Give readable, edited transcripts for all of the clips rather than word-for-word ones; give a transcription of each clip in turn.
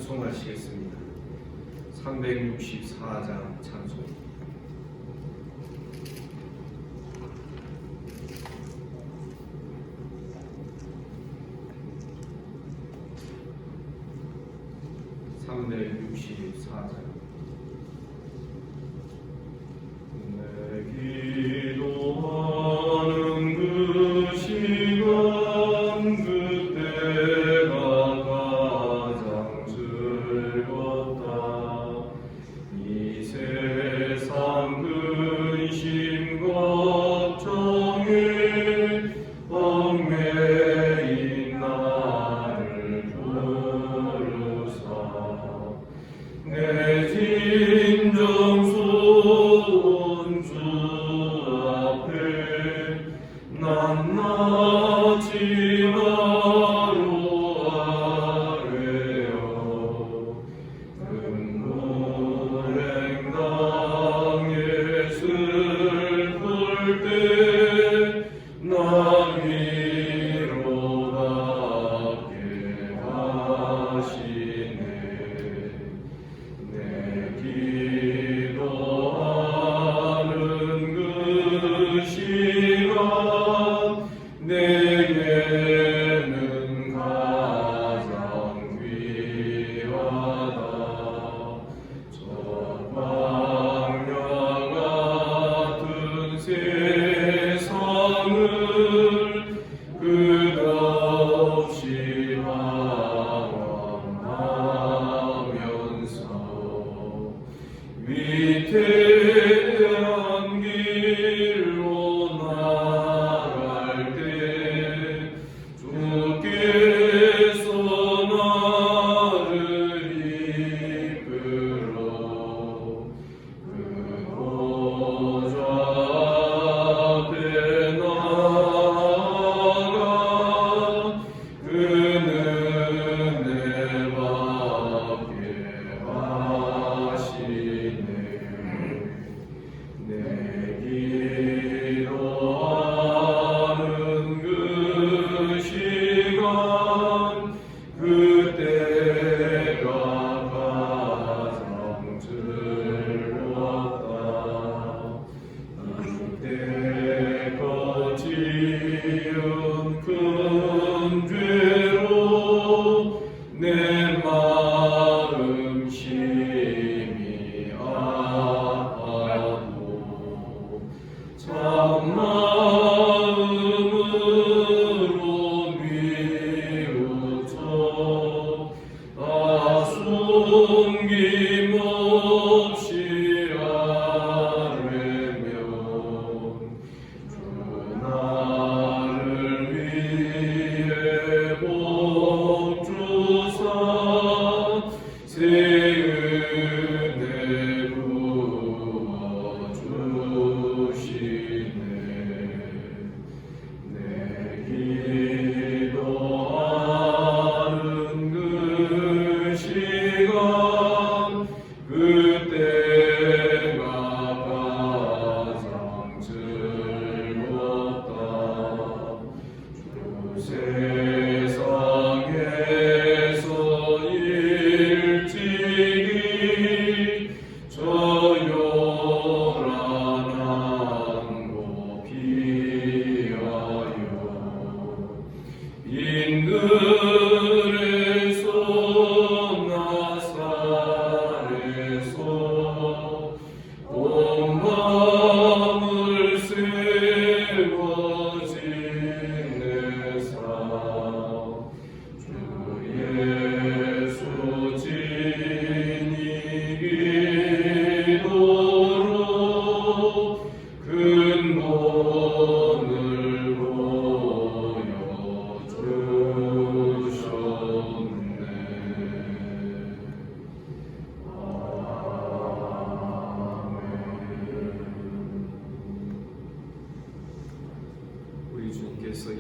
찬송하시겠습니다. 364장 찬송.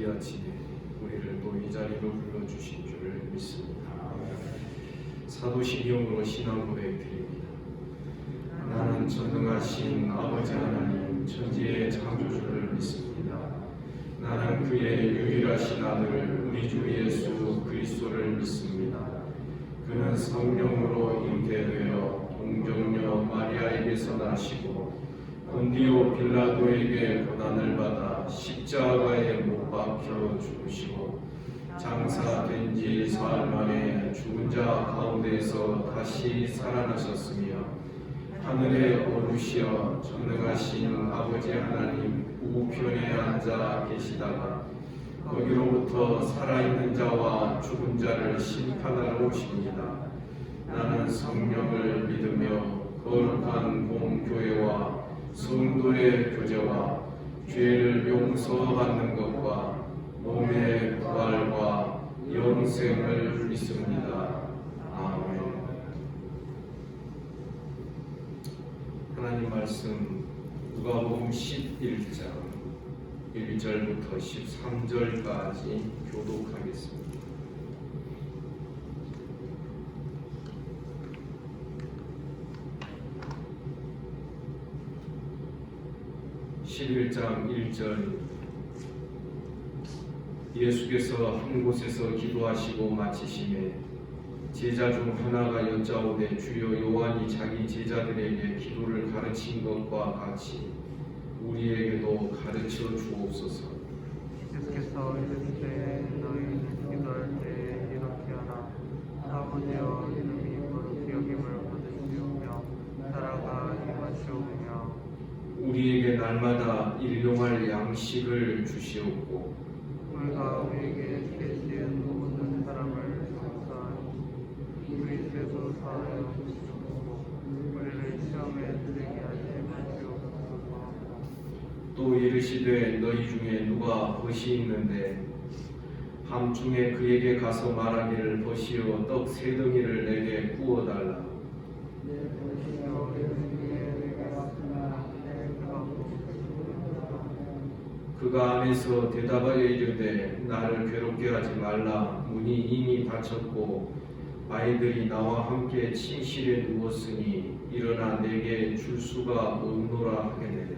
이 아침에 우리를 또 이 자리로 불러주신 줄 믿습니다. 사도 시경으로 신앙 고백드립니다. 나는 전능하신 아버지 하나님 천지의 창조주를 믿습니다. 나는 그의 유일하신 아들 우리 주 예수 그리스도를 믿습니다. 그는 나는 성령으로 잉태되어 동정녀 마리아에게서 나시고 본디오 빌라도에게 고난을 받아 십자가에 못 박혀 죽으시고 장사된 지 사흘 만에 죽은 자 가운데서 다시 살아나셨으며 하늘에 오르시어 전능하신 아버지 하나님 우편에 앉아 계시다가 거기로부터 살아있는 자와 죽은 자를 심판하러 오십니다. 나는 성령을 믿으며 거룩한 공교회와 성도의 교제와 죄를 용서받는 것과 몸의 부활과 영생을 믿습니다. 아멘. 하나님 말씀 누가복음 11장 1절부터 13절까지 교독하겠습니다. 11장 1절 예수께서 한 곳에서 기도하시고 마치심에 제자 중 하나가 여짜오되 주여 요한이 자기 제자들에게 기도를 가르친 것과 같이 우리에게도 가르쳐 주옵소서. 예수께서 이르시되 너희는 기도할 때 이렇게 하라. 아버지여 이름이 거룩히 여김을 받으시오며 나라가 임하시오며 우리에게 날마다 일용할 양식을 주시옵고 우리가 우리에게 죄 지은 모든 사람을 용서하니 우리 죄도 사하여 주시옵고 우리를 시험에 들게 하지 마시옵소서. 또 이르시되 너희 중에 누가 벗이 있는데 밤중에 그에게 가서 말하기를 벗이여 떡 세 덩이를 내게 구워달라. 그가 안에서 대답하여 이르되 나를 괴롭게 하지 말라. 문이 이미 닫혔고 아이들이 나와 함께 침실에 누웠으니 일어나 내게 줄 수가 없노라 하겠느냐.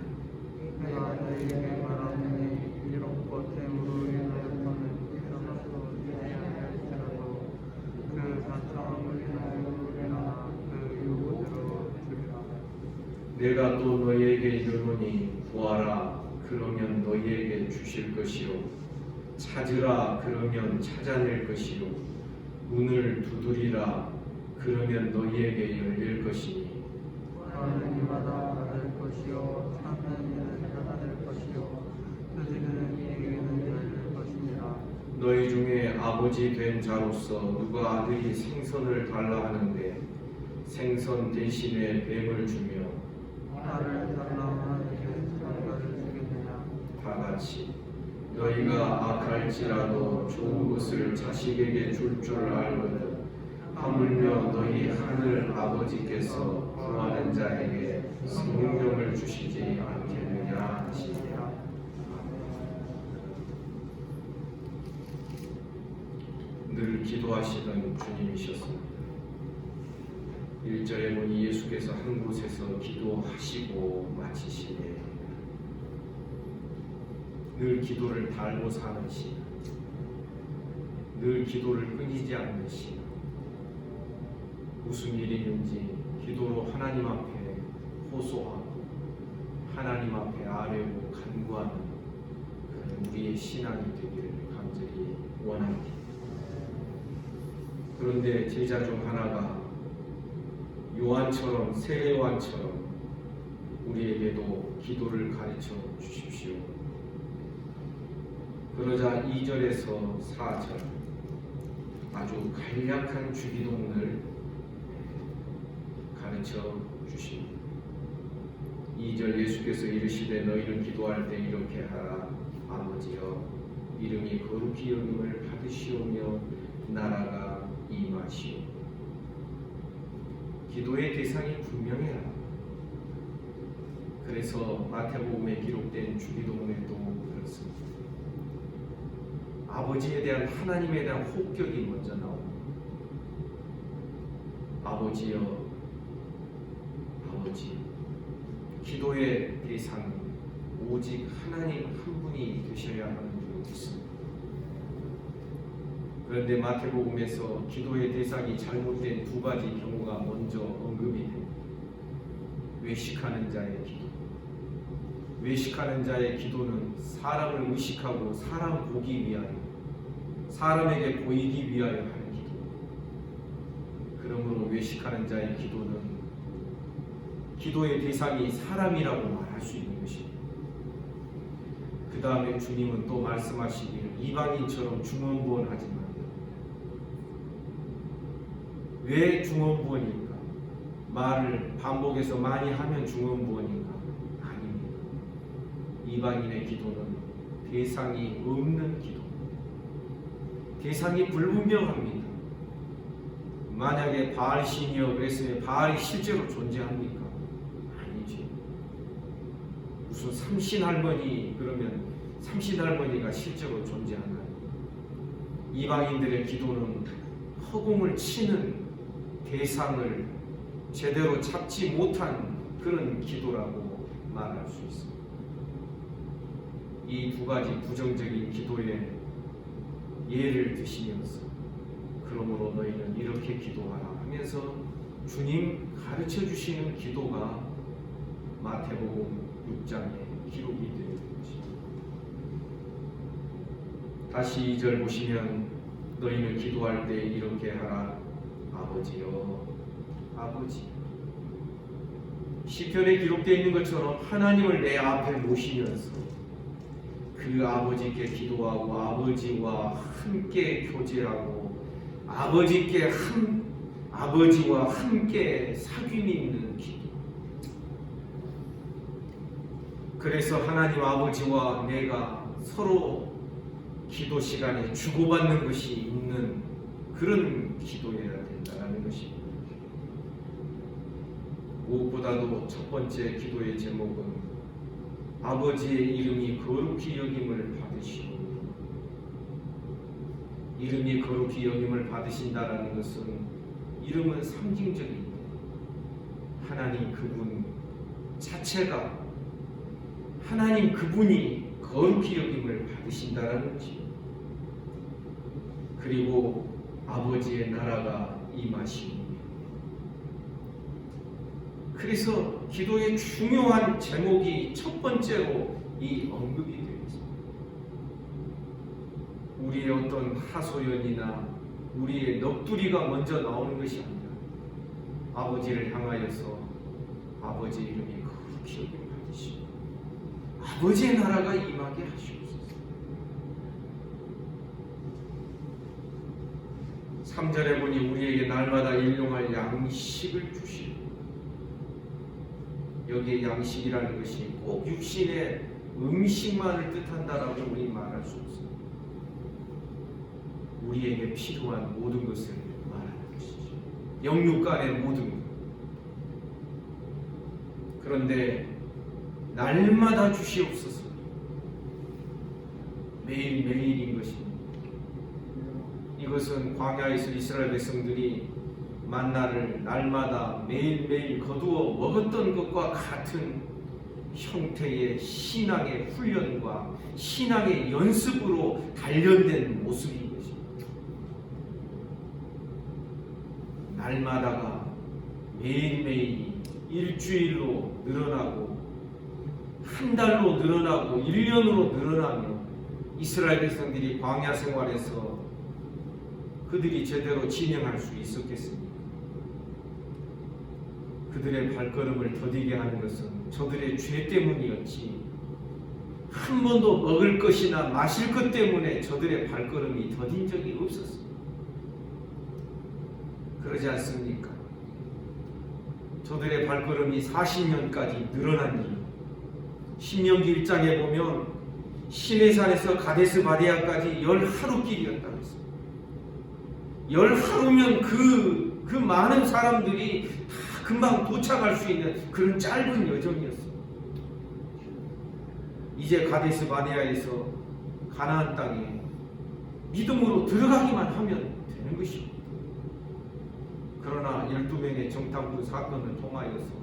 내가 너희에게 말하노니 이런 것tem으로 인하여서는 일어나서 얘기하할지라도 그 자청함을 인하여 일어나 그 요구대로 주리라. 내가 또 너희에게 이르노니 구하라 그러면 너희에게 주실 것이요 찾으라 그러면 찾아낼 것이요 문을 두드리라 그러면 너희에게 열릴 것이니 구하는 이마다 받을 것이요 찾는 이는 찾아낼 것이요 두드리는 이에게는 열릴 것이니라. 너희 중에 아버지 된 자로서 누가 아들이 생선을 달라 하는데 생선 대신에 뱀을 주며 나를 달라 하는데 장가를 주겠느냐. 다 같이 너희가 악할지라도 좋은 것을 자식에게 줄 줄 알거든 하물며 너희 하늘 아버지께서 구하는 자에게 성령을 주시지 않겠느냐 하시니라. 늘 기도하시던 주님이셨습니다. 1절에 보니 예수께서 한 곳에서 기도하시고 마치시네. 늘 기도를 달고 사는 신, 늘 기도를 끊이지 않는 신. 무슨 일이 있는지 기도로 하나님 앞에 호소하고 하나님 앞에 아뢰고 간구하는 그런 우리의 신앙이 되기를 간절히 원합니다. 그런데 제자 중 하나가 요한처럼 새 요한처럼 우리에게도 기도를 가르쳐 주십시오. 그러자 2절에서 4절 아주 간략한 주기도문을 가르쳐 주십니다. 2절 예수께서 이르시되 너희는 기도할 때 이렇게 하라. 아버지여 이름이 거룩히 여김을 받으시오며 나라가 임하시오. 기도의 대상이 분명해야. 그래서 마태복음에 기록된 주기도문에도 그렇습니다. 아버지에 대한 하나님에 대한 호격이 먼저 나옵니다. 아버지여, 아버지. 기도의 대상은 오직 하나님 한 분이 되셔야 하는 줄 믿습니다. 그런데 마태복음에서 기도의 대상이 잘못된 두 가지 경우가 먼저 언급이 됩니다. 외식하는 자의 기도. 외식하는 자의 기도는 사람을 의식하고 사람 보기 위하여, 사람에게 보이기 위하여 하는 기도. 그러므로 외식하는 자의 기도는 기도의 대상이 사람이라고 말할 수 있는 것입니다. 그 다음에 주님은 또 말씀하시기를 이방인처럼 중언부언하지 말라. 왜 중언부언일까? 말을 반복해서 많이 하면 중언부언인가? 아닙니다. 이방인의 기도는 대상이 없는 기도. 대상이 불분명합니다. 만약에 바알신이여 그랬으면 바알이 실제로 존재합니까? 아니지. 무슨 삼신할머니 그러면 삼신할머니가 실제로 존재하나요? 이방인들의 기도는 허공을 치는 대상을 제대로 잡지 못한 그런 기도라고 말할 수 있습니다. 이 두 가지 부정적인 기도의 예를 드시면서 그러므로 너희는 이렇게 기도하라 하면서 주님 가르쳐 주시는 기도가 마태복음 6장에 기록이 되어 있는 것입니다. 다시 2절 보시면 너희는 기도할 때 이렇게 하라. 아버지여, 아버지. 시편에 기록되어 있는 것처럼 하나님을 내 앞에 모시면서 그 아버지께 기도하고 아버지와 함께 교제하고 아버지와 함께 사귐이 있는 기도. 그래서 하나님 아버지와 내가 서로 기도 시간에 주고받는 것이 있는 그런 기도여야 된다는 것입니다. 무엇보다도 첫 번째 기도의 제목은 아버지의 이름이 거룩히 여김을 받으시오. 이름이 거룩히 여김을 받으신다라는 것은 이름은 상징적입니다. 하나님 그분 자체가 하나님 그분이 거룩히 여김을 받으신다라는 것입니다. 그리고 아버지의 나라가 임하시옵니다. 그래서 기도의 중요한 제목이 첫 번째로 이 언급이 되어 있습니다. 우리의 어떤 하소연이나 우리의 넋두리가 먼저 나오는 것이 아니라 아버지를 향하여서 아버지 이름이 거룩히 여김을 받으시고 아버지의 나라가 임하게 하시옵소서. 3절에 보니 우리에게 날마다 일용할 양식을 주시고, 여기에 양식이라는 것이 꼭 육신의 음식만을 뜻한다라고 우리 말할 수 없습니다. 우리에게 필요한 모든 것을 말하는 것이죠. 영육간의 모든 것. 그런데 날마다 주시옵소서. 매일매일인 것입니다. 이것은 광야에서 이스라엘 백성들이 만나를 날마다 매일매일 거두어 먹었던 것과 같은 형태의 신앙의 훈련과 신앙의 연습으로 단련된 모습인 것입니다. 날마다가 매일매일이 일주일로 늘어나고 한 달로 늘어나고 1년으로 늘어나며 이스라엘 백성들이 광야 생활에서 그들이 제대로 진행할 수 있었겠습니까? 그들의 발걸음을 더디게 하는 것은 저들의 죄 때문이었지 한 번도 먹을 것이나 마실 것 때문에 저들의 발걸음이 더딘 적이 없었습니다. 그러지 않습니까? 저들의 발걸음이 40년까지 늘어난 이유, 신명기 1장에 보면 시내산에서 가데스 바네아까지 10하루길이었다고 했습니다. 10하루면 그 많은 사람들이 다 금방 도착할 수 있는 그런 짧은 여정이었습니다. 이제 가데스 바네아에서 가나안 땅에 믿음으로 들어가기만 하면 되는 것입니다. 그러나 12명의 정탐꾼 사건을 통하여서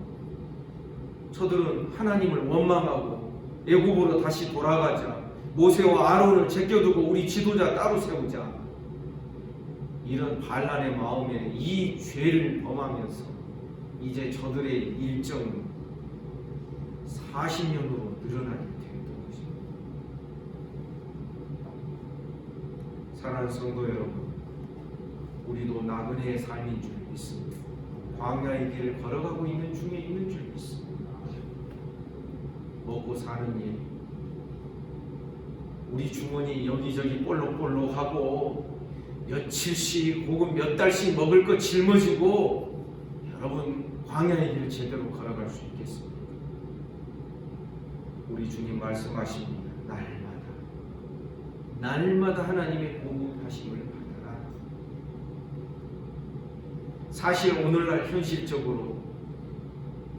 저들은 하나님을 원망하고 애굽으로 다시 돌아가자, 모세와 아론을 제껴두고 우리 지도자 따로 세우자, 이런 반란의 마음에 이 죄를 범하면서 이제 저들의 일정은 40년으로 늘어나게 되었던 것입니다. 사랑하는 성도 여러분, 우리도 나그네의 삶인 줄 믿습니다. 광야의 길을 걸어가고 있는 중에 있는 줄 믿습니다. 먹고 사는 일, 우리 주머니 여기저기 볼록볼록하고 며칠씩 혹은 몇 달씩 먹을 것 짊어지고 여러분 광야의 길을 제대로 걸어갈 수 있겠습니까? 우리 주님 말씀하십니다. 날마다 하나님의 보호하심을 받아라. 사실 오늘날 현실적으로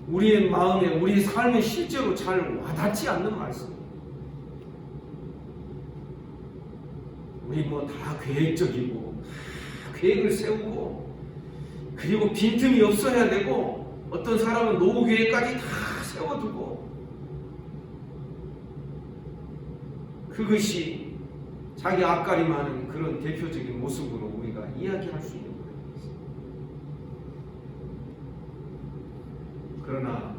우리의 마음에 우리의 삶에 실제로 잘 와닿지 않는 말씀입니다. 우리 뭐 다 계획적이고 다 계획을 세우고 그리고 빈틈이 없어야 되고 어떤 사람은 노후 계획까지 다 세워두고 그것이 자기 앞가림하는 그런 대표적인 모습으로 우리가 이야기할 수 있는 거예요. 그러나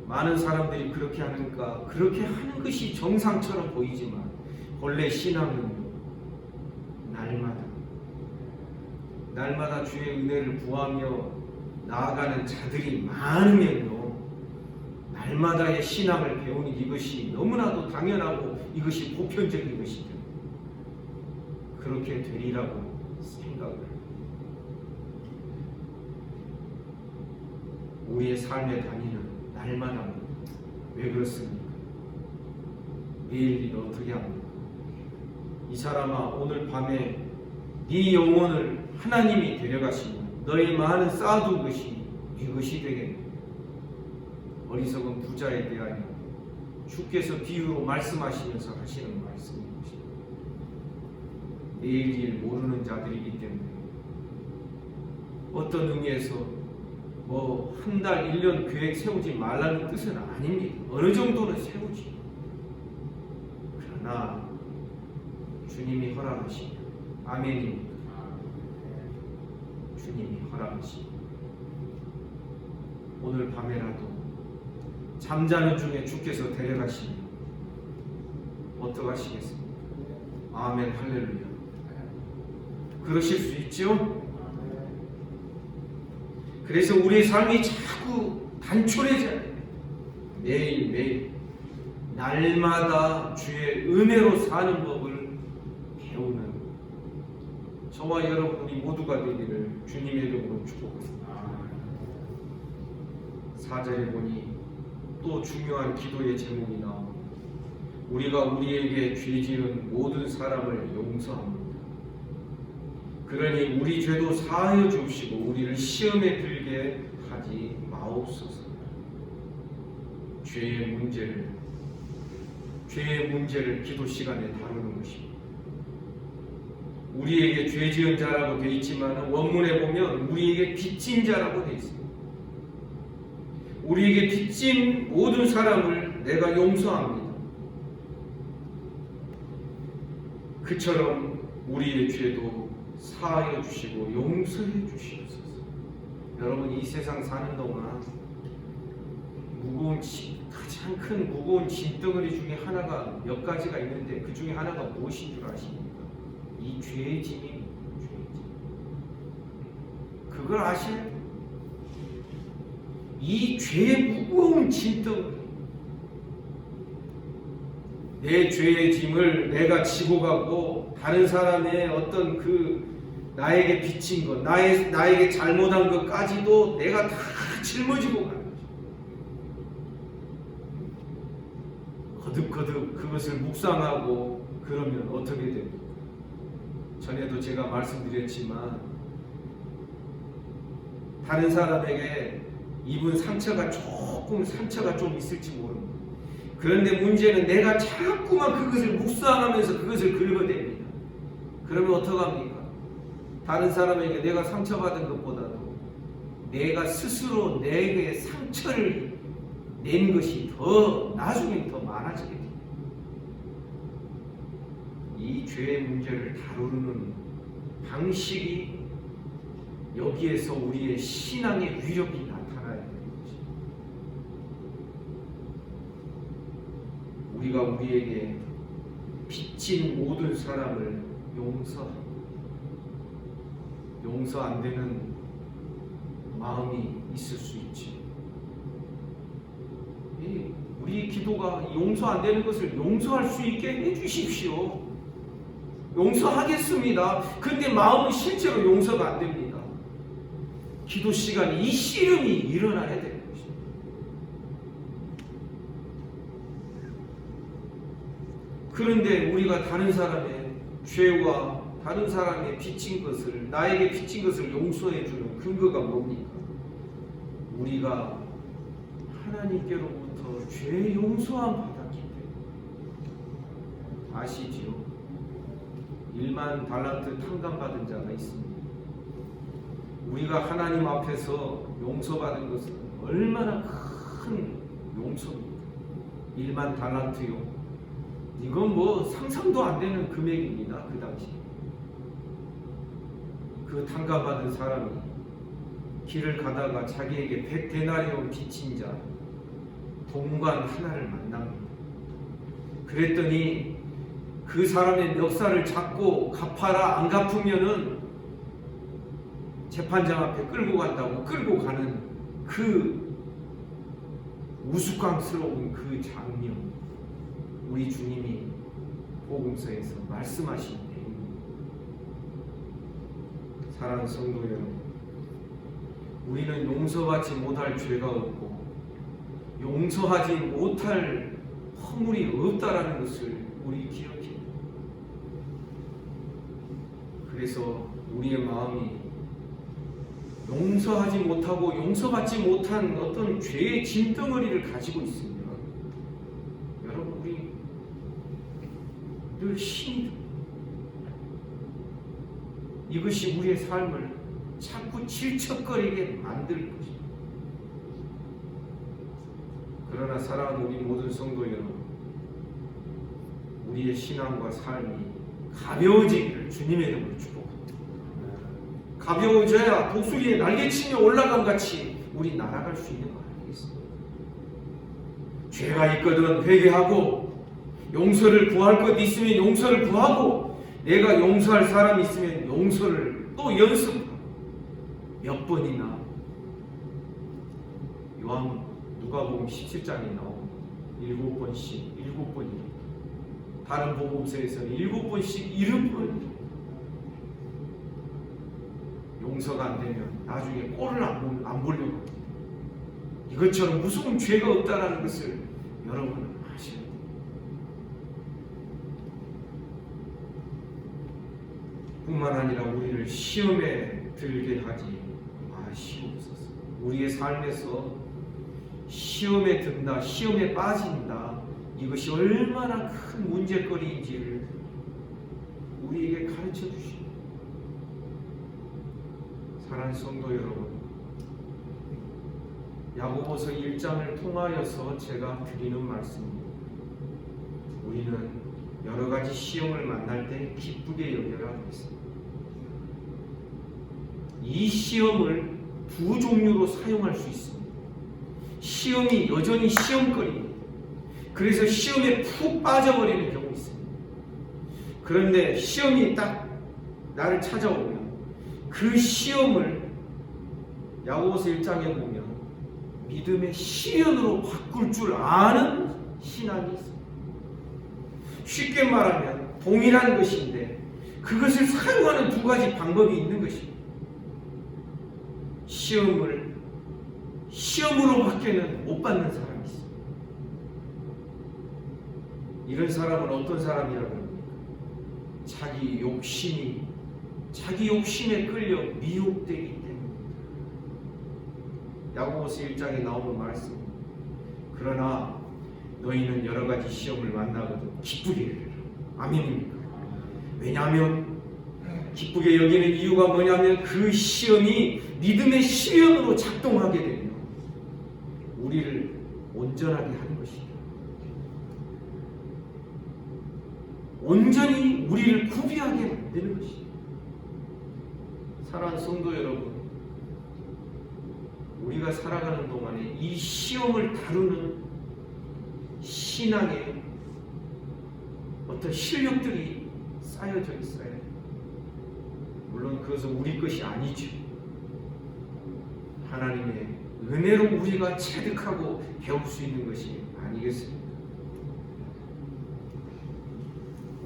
많은 사람들이 그렇게 하니까 그렇게 하는 것이 정상처럼 보이지만 본래 신앙은 날마다 주의 은혜를 구하며 나아가는 자들이 많으면요, 날마다의 신앙을 배우는 이것이 너무나도 당연하고 이것이 보편적인 것이죠. 그렇게 되리라고 생각을 합니다. 우리의 삶의 단위는 날마다입니다. 왜 그렇습니까? 내일 일 어떻게 합니까? 이 사람아, 오늘 밤에 네 영혼을 하나님이 데려가시면 너희 많은 쌓아둔 것이 네 것이 되겠네. 어리석은 부자에 대하여 주께서 비유로 말씀하시면서 하시는 말씀인 것입니다. 내일 일 모르는 자들이기 때문에 어떤 의미에서 뭐 한 달, 1년 계획 세우지 말라는 뜻은 아닙니다. 어느 정도는 세우지. 그러나 주님이 허락하시면 아멘입니다. 주님이 허락하시면 오늘 밤에라도 잠자는 중에 주께서 데려가시면 어떡하시겠습니까? 아멘, 할렐루야. 그러실 수 있죠? 그래서 우리의 삶이 자꾸 단촐해져야 돼요. 매일매일 날마다 주의 은혜로 사는 법을 배우는 저와 여러분이 모두가 되기를 주님의 이름으로 축복합니다. 4절에 보니 또 중요한 기도의 제목이 나옵니다. 우리가 우리에게 죄 지은 모든 사람을 용서합니다. 그러니 우리 죄도 사하여 주시고 우리를 시험에 들게 하지 마옵소서. 죄의 문제를 기도 시간에 다루는 것입니다. 우리에게 죄 지은 자라고 되어 있지만 원문에 보면 우리에게 빚진 자라고 되어 있습니다. 우리에게 빚진 모든 사람을 내가 용서합니다. 그처럼 우리의 죄도 사하여 주시고 용서해 주시옵소서. 여러분, 이 세상 사는 동안 가장 큰 무거운 짐덩어리 중에 하나가 몇 가지가 있는데 그 중에 하나가 무엇인 줄 아십니까? 이 죄의 짐이 그걸 아셔야 돼요. 이 죄의 무거운 짐덩어리, 내 죄의 짐을 내가 지고 가고 다른 사람의 어떤 나에게 빚진 것, 나에게 잘못한 것까지도 내가 다 짊어지고 가는 거죠. 거듭거듭 그것을 묵상하고 그러면 어떻게 됩니까? 전에도 제가 말씀드렸지만 다른 사람에게 입은 상처가 좀 있을지 모릅니다. 그런데 문제는 내가 자꾸만 그것을 묵상하면서 그것을 긁어댑니다. 그러면 어떡합니까? 다른 사람에게 내가 상처받은 것보다도 내가 스스로 내게 상처를 낸 것이 나중에 더 많아지게 됩니다. 이 죄의 문제를 방식이 여기에서 우리의 신앙의 위력이 나타나야 되는 것입니다. 우리가 우리에게 빚진 모든 사람을 용서하고 용서 안 되는 마음이 있을 수 있지. 우리 기도가 용서 안 되는 것을 용서할 수 있게 해주십시오. 용서하겠습니다. 근데 마음은 실제로 용서가 안 됩니다. 기도 시간에 이 씨름이 일어나야 되는 것입니다. 그런데 우리가 다른 사람의 죄와 다른 사람의 빚진 것을, 나에게 빚진 것을 용서해 주는 근거가 뭡니까? 우리가 하나님께로부터 죄 용서함 받았기 때문에. 아시지요? 1만 달란트 탕감받은 자가 있습니다. 우리가 하나님 앞에서 용서받은 것은 얼마나 큰 용서입니까? 1만 달란트요. 이건 뭐 상상도 안 되는 금액입니다. 그 당시 그 탕감받은 사람이 길을 가다가 자기에게 100데나리온 빚진 자 동관 하나를 만납니다. 그랬더니 그 사람의 멱살을 잡고 갚아라, 안 갚으면은 재판장 앞에 끌고 간다고 끌고 가는 그 우스꽝스러운 그 장면, 우리 주님이 복음서에서 말씀하신 내용입니다. 사랑하는 성도 여러분, 우리는 용서받지 못할 죄가 없고 용서하지 못할 허물이 없다라는 것을 우리 기억해야 합니다. 그래서 우리의 마음이 용서하지 못하고 용서받지 못한 어떤 죄의 짐덩어리를 가지고 있으면 여러분, 우리 늘 힘이 듭니다. 이것이 우리의 삶을 자꾸 질척거리게 만들 것입니다. 그러나 사랑하는 우리 모든 성도 여러분, 우리의 신앙과 삶이 가벼워지기를 주님의 이름으로 축복합니다. 가벼워져야 독수리의 날개치며 올라감같이 우리 날아갈 수 있는 거 아니겠습니까? 죄가 있거든 회개하고, 용서를 구할 것 있으면 용서를 구하고, 내가 용서할 사람이 있으면 용서를 또 연습하고, 몇 번이나 누가복음 17장에 나오는 7번씩 7번입니다. 다른 복음서에서는 7번씩 70번. 용서가 안 되면 나중에 꼴을 안 보려고 합니다. 이것처럼 무서운 죄가 없다라는 것을 여러분은 아셔야 됩니다. 뿐만 아니라 우리를 시험에 들게 하지 마시옵소서. 우리의 삶에서 시험에 든다, 시험에 빠진다, 이것이 얼마나 큰 문제거리인지를 우리에게 가르쳐 주시옵소서. 사랑하는 성도 여러분, 야고보서 1장을 통하여서 제가 드리는 말씀입니다. 우리는 여러 가지 시험을 만날 때 기쁘게 여겨야 하겠습니다. 이 시험을 두 종류로 사용할 수 있습니다. 시험이 여전히 시험거리입니다. 그래서 시험에 푹 빠져버리는 경우 있습니다. 그런데 시험이 딱 나를 찾아오면 그 시험을 야고보서 1장에 보면 믿음의 시련으로 바꿀 줄 아는 신앙이 있습니다. 쉽게 말하면 동일한 것인데 그것을 사용하는 두 가지 방법이 있는 것입니다. 시험을 시험으로밖에는 못 받는 사람이 있습니다. 이런 사람은 어떤 사람이라고 합니까? 자기 욕심에 끌려 미혹되기 때문입니다. 야고보서 1장에 나오는 말씀, 그러나 너희는 여러 가지 시험을 만나거든 기쁘게 여겨라. 아멘입니까? 왜냐하면 기쁘게 여기는 이유가 뭐냐면 그 시험이 믿음의 시련으로 작동하게 되면 우리를 온전하게 하는 것입니다. 온전히 우리를 구비하게 만드는 것입니다. 사랑하는 성도 여러분, 우리가 살아가는 동안에 이 시험을 다루는 신앙의 어떤 실력들이 쌓여져 있어요. 물론 그것은 우리 것이 아니죠. 하나님의 은혜로 우리가 체득하고 배울 수 있는 것이 아니겠습니까?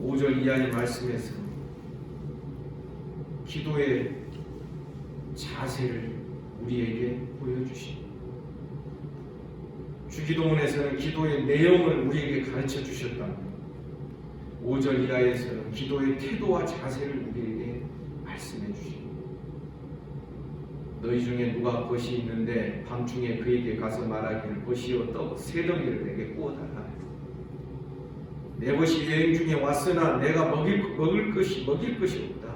5절 이하의 말씀에서 기도의 자세를 우리에게 보여주십니다. 주기도문에서는 기도의 내용을 우리에게 가르쳐 주셨답니다. 5절 이하에서는 기도의 태도와 자세를 우리에게 말씀해 주십니다. 너희 중에 누가 벗이 있는데 밤중에 그에게 가서 말하기를 벗이여 떡 세 덩이를 내게 구워달라. 내 벗이 여행 중에 왔으나 내가 먹일 것이 없다.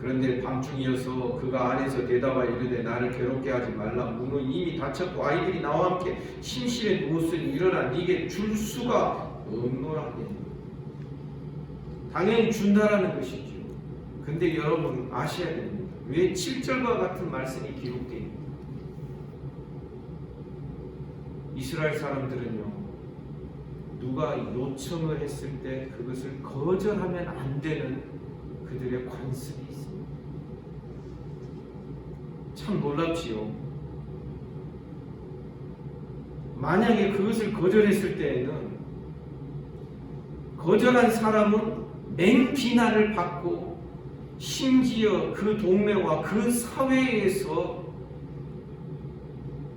그런데 밤중이어서 그가 안에서 대답하여 이르되 나를 괴롭게 하지 말라. 문은 이미 닫혔고 아이들이 나와 함께 침실에 누웠으니 일어나 네게 줄 수가 없노라. 당연히 준다라는 것이죠. 근데 여러분 아셔야 됩니다. 왜 7절과 같은 말씀이 기록되어 있습니까? 이스라엘 사람들은요, 누가 요청을 했을 때 그것을 거절하면 안 되는 그들의 관습이 있습니다. 참 놀랍지요. 만약에 그것을 거절했을 때에는 거절한 사람은 맹비난을 받고 심지어 그 동네와 그 사회에서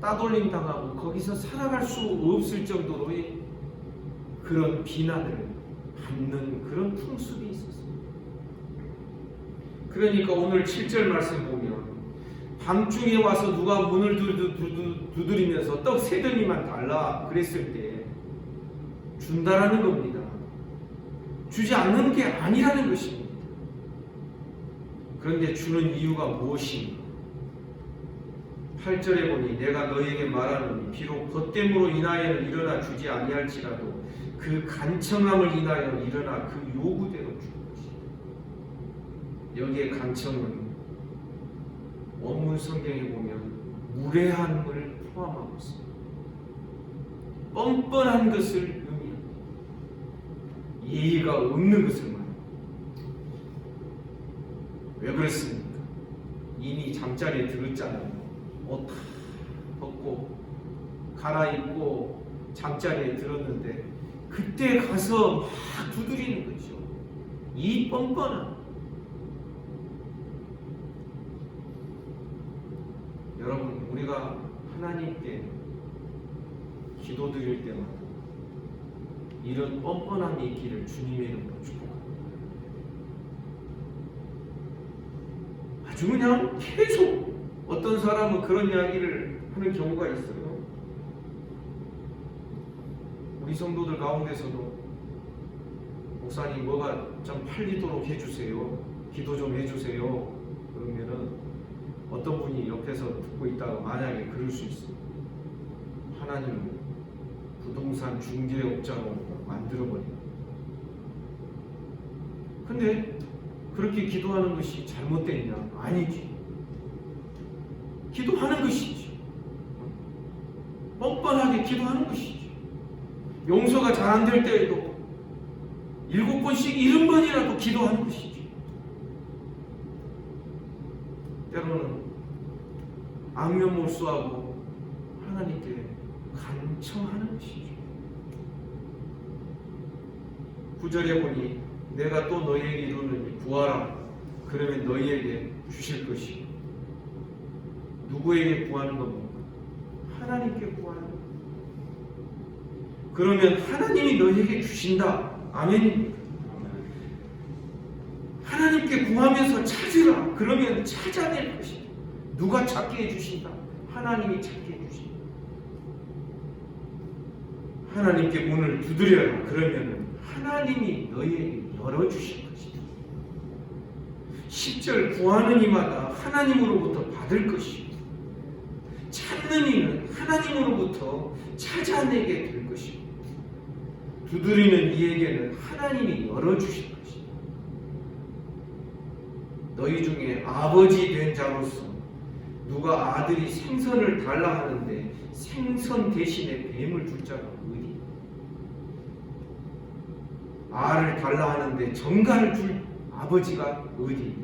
따돌림 당하고 거기서 살아갈 수 없을 정도로의 그런 비난을 받는 그런 풍습이 있었습니다. 그러니까 오늘 7절 말씀 보면 밤중에 와서 누가 문을 두드리면서 떡 세 덩이만 달라 그랬을 때 준다라는 겁니다. 주지 않는 게 아니라는 것입니다. 그런데 주는 이유가 무엇인가? 8절에 보니 내가 너에게 말하노니 비록 벗됨으로 인하여는 일어나 주지 아니할지라도 그 간청함을 인하여 일어나 그 요구대로 줄 것이다. 여기에 간청은 원문 성경에 보면 무례함을 포함하고 있습니다. 뻔뻔한 것을 의미합니다. 예의가 없는 것을 말합니다. 왜 그렇습니까? 이미 잠자리에 들었잖아요. 옷 다 벗고 갈아입고 잠자리에 들었는데 그때 가서 막 두드리는 거죠. 이 뻔뻔한. 여러분, 우리가 하나님께 기도드릴 때마다 이런 뻔뻔함이 있기를 주님의 이름으로 축복합니다. 아주 그냥 계속 어떤 사람은 그런 이야기를 하는 경우가 있어요. 우리 성도들 가운데서도 목사님 뭐가 좀 팔리도록 해주세요. 기도 좀 해주세요. 그러면은 어떤 분이 옆에서 듣고 있다가 만약에 그럴 수 있어요. 하나님은 부동산 중개업자로 만들어버립니다. 근데 그렇게 기도하는 것이 잘못됐냐? 아니지. 기도하는 것이지. 뻔뻔하게 기도하는 것이지. 용서가 잘 안 될 때에도 7번씩 70번이라도 기도하는 것이지. 때로는 안면몰수하고 하나님께 간청하는 것이죠. 9절에 보니 내가 또 너희에게 이루느니 구하라. 그러면 너희에게 주실 것이요. 누구에게 구하는 겁니까? 하나님께 구하는 겁니다. 그러면 하나님이 너희에게 주신다. 아멘입니다. 하나님께 구하면서 찾으라. 그러면 찾아낼 것이다. 누가 찾게 해주신다? 하나님이 찾게 해주신다. 하나님께 문을 두드려라. 그러면 하나님이 너희에게 열어주실 것이다. 10절 구하는 이마다 하나님으로부터 받을 것이고 찾는 이는 하나님으로부터 찾아내게 될 것이고 두드리는 이에게는 하나님이 열어주실 것이다. 너희 중에 아버지 된 자로서 누가 아들이 생선을 달라 하는데 생선 대신에 뱀을 줄 자가 어디? 알을 달라 하는데 정갈을 줄 아버지가 어디?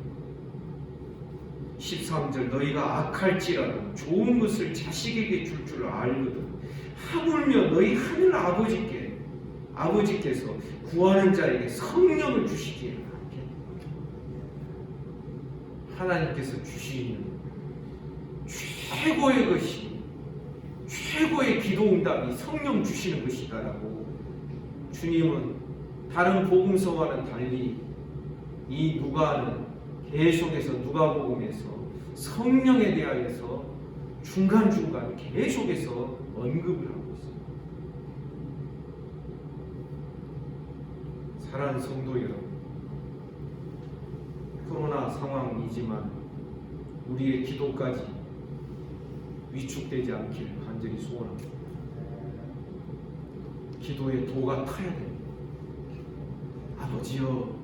13절 너희가 악할지라도 좋은 것을 자식에게 줄 줄 알거든 하물며 너희 하늘 아버지께서 구하는 자에게 성령을 주시기에 하나님께서 주시는 최고의 것이 최고의 기도 응답이 성령 주시는 것이다라고 주님은 다른 복음서와는 달리 이 누가는 계속해서 누가복음에서 성령에 대하여서 중간중간 계속해서 언급을 하고 있습니다. 사랑하는 성도 여러분, 코로나 상황이지만 우리의 기도까지 위축되지 않기를 간절히 소원합니다. 기도의 도가 타야 됩니다. 아버지여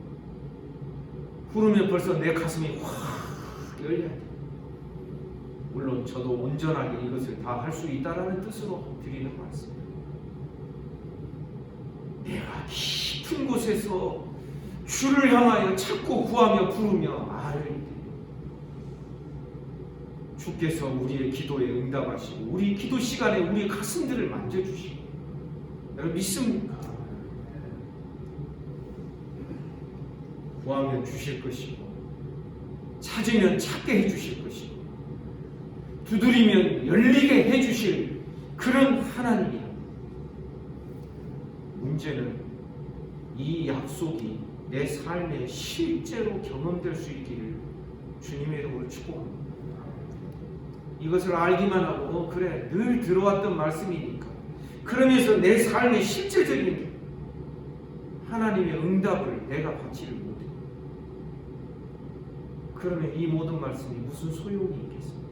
부르면 벌써 내 가슴이 확 열려야 돼. 물론 저도 온전하게 이것을 다 할 수 있다라는 뜻으로 드리는 말씀입니다. 내가 깊은 곳에서 주를 향하여 찾고 구하며 부르며 알을 때 주께서 우리의 기도에 응답하시고 우리 기도 시간에 우리의 가슴들을 만져주시고 여러분 믿습니까? 구하면 주실 것이고 찾으면 찾게 해주실 것이고 두드리면 열리게 해주실 그런 하나님이야. 문제는 이 약속이 내 삶에 실제로 경험될 수 있기를 주님의 이름으로 축복합니다. 이것을 알기만 하고 그래 늘 들어왔던 말씀이니까 그러면서 내 삶의 실제적인 하나님의 응답을 내가 받지를 못해. 그러면 이 모든 말씀이 무슨 소용이 있겠습니까?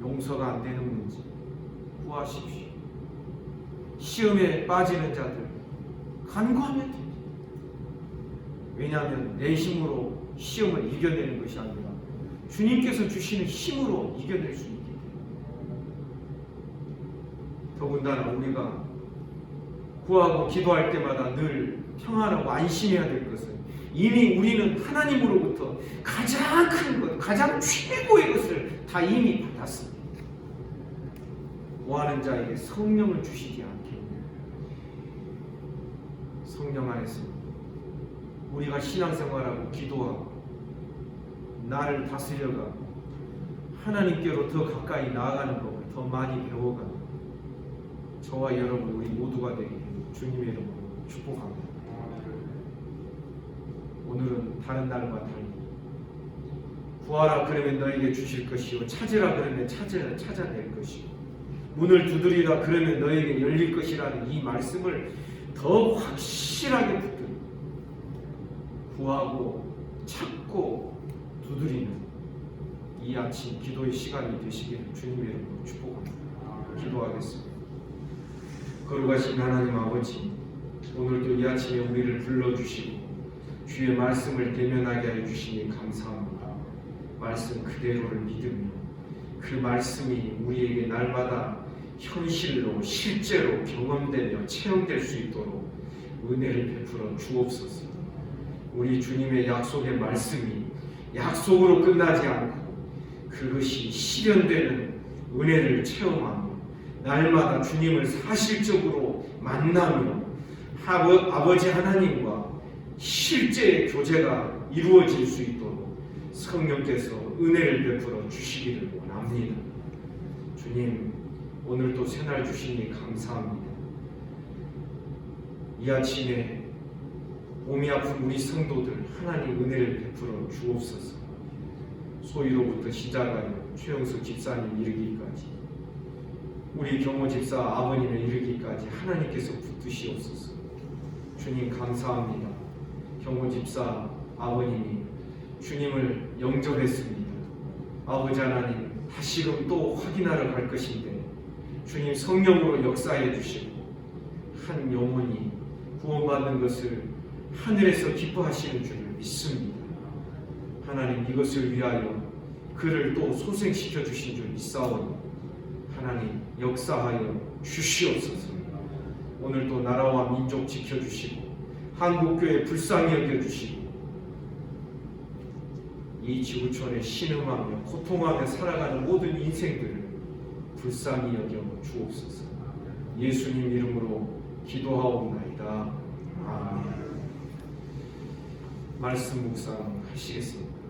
용서가 안 되는 문제 구하십시오. 시험에 빠지는 자들 간구하면 됩니다. 왜냐하면 내 힘으로 시험을 이겨내는 것이 아니라 주님께서 주시는 힘으로 이겨낼 수 있기 때문에. 더군다나 우리가 구하고 기도할 때마다 늘 평안하고 안심해야 될 것은 이미 우리는 하나님으로부터 가장 큰 것, 가장 최고의 것을 다 이미 받았습니다. 구하는 자에게 성령을 주시지 않게 성령 안에서 우리가 신앙생활하고 기도하고 나를 다스려가 하나님께로 더 가까이 나아가는 법을 더 많이 배워가는 저와 여러분 우리 모두가 되기를 주님의 이름으로 축복합니다. 오늘은 다른 날과 달리 구하라 그러면 너에게 주실 것이요 찾으라 그러면 찾아낼 것이요 문을 두드리라 그러면 너에게 열릴 것이라는 이 말씀을 더 확실하게 붙들고 구하고 찾고 두드리는 이 아침 기도의 시간이 되시기를 주님의 이름으로 축복합니다. 기도하겠습니다. 거룩하신 하나님 아버지, 오늘도 이 아침에 우리를 불러주시고 주의 말씀을 대면하게 하여 주시니 감사합니다. 말씀 그대로를 믿으며 그 말씀이 우리에게 날마다 현실로 실제로 경험되며 체험될 수 있도록 은혜를 베풀어 주옵소서. 우리 주님의 약속의 말씀이 약속으로 끝나지 않고 그것이 실현되는 은혜를 체험하며 날마다 주님을 사실적으로 만나며 아버지 하나님과 실제의 교제가 이루어질 수 있도록 성령께서 은혜를 베풀어 주시기를 원합니다. 주님, 오늘도 새날 주시니 감사합니다. 이 아침에 몸이 아픈 우리 성도들 하나님 은혜를 베풀어 주옵소서. 소위로부터 시작하여 최영석 집사님 이르기까지 우리 경호 집사 아버님에 이르기까지 하나님께서 붙드시옵소서. 주님 감사합니다. 경호 집사 아버님이 주님을 영접했습니다. 아버지 하나님 다시금 또 확인하러 갈 것인데 주님 성령으로 역사해 주시고 한 영혼이 구원받는 것을 하늘에서 기뻐하시는 줄을 믿습니다. 하나님 이것을 위하여 그를 또 소생시켜 주신 줄 있사오니 하나님 역사하여 주시옵소서. 오늘도 나라와 민족 지켜주시고 한국교회 불쌍히 여겨주시고 이 지구촌에 신음하며 고통하며 살아가는 모든 인생들을 불쌍히 여겨 주옵소서. 예수님 이름으로 기도하옵나이다. 아멘. 말씀 묵상하시겠습니다.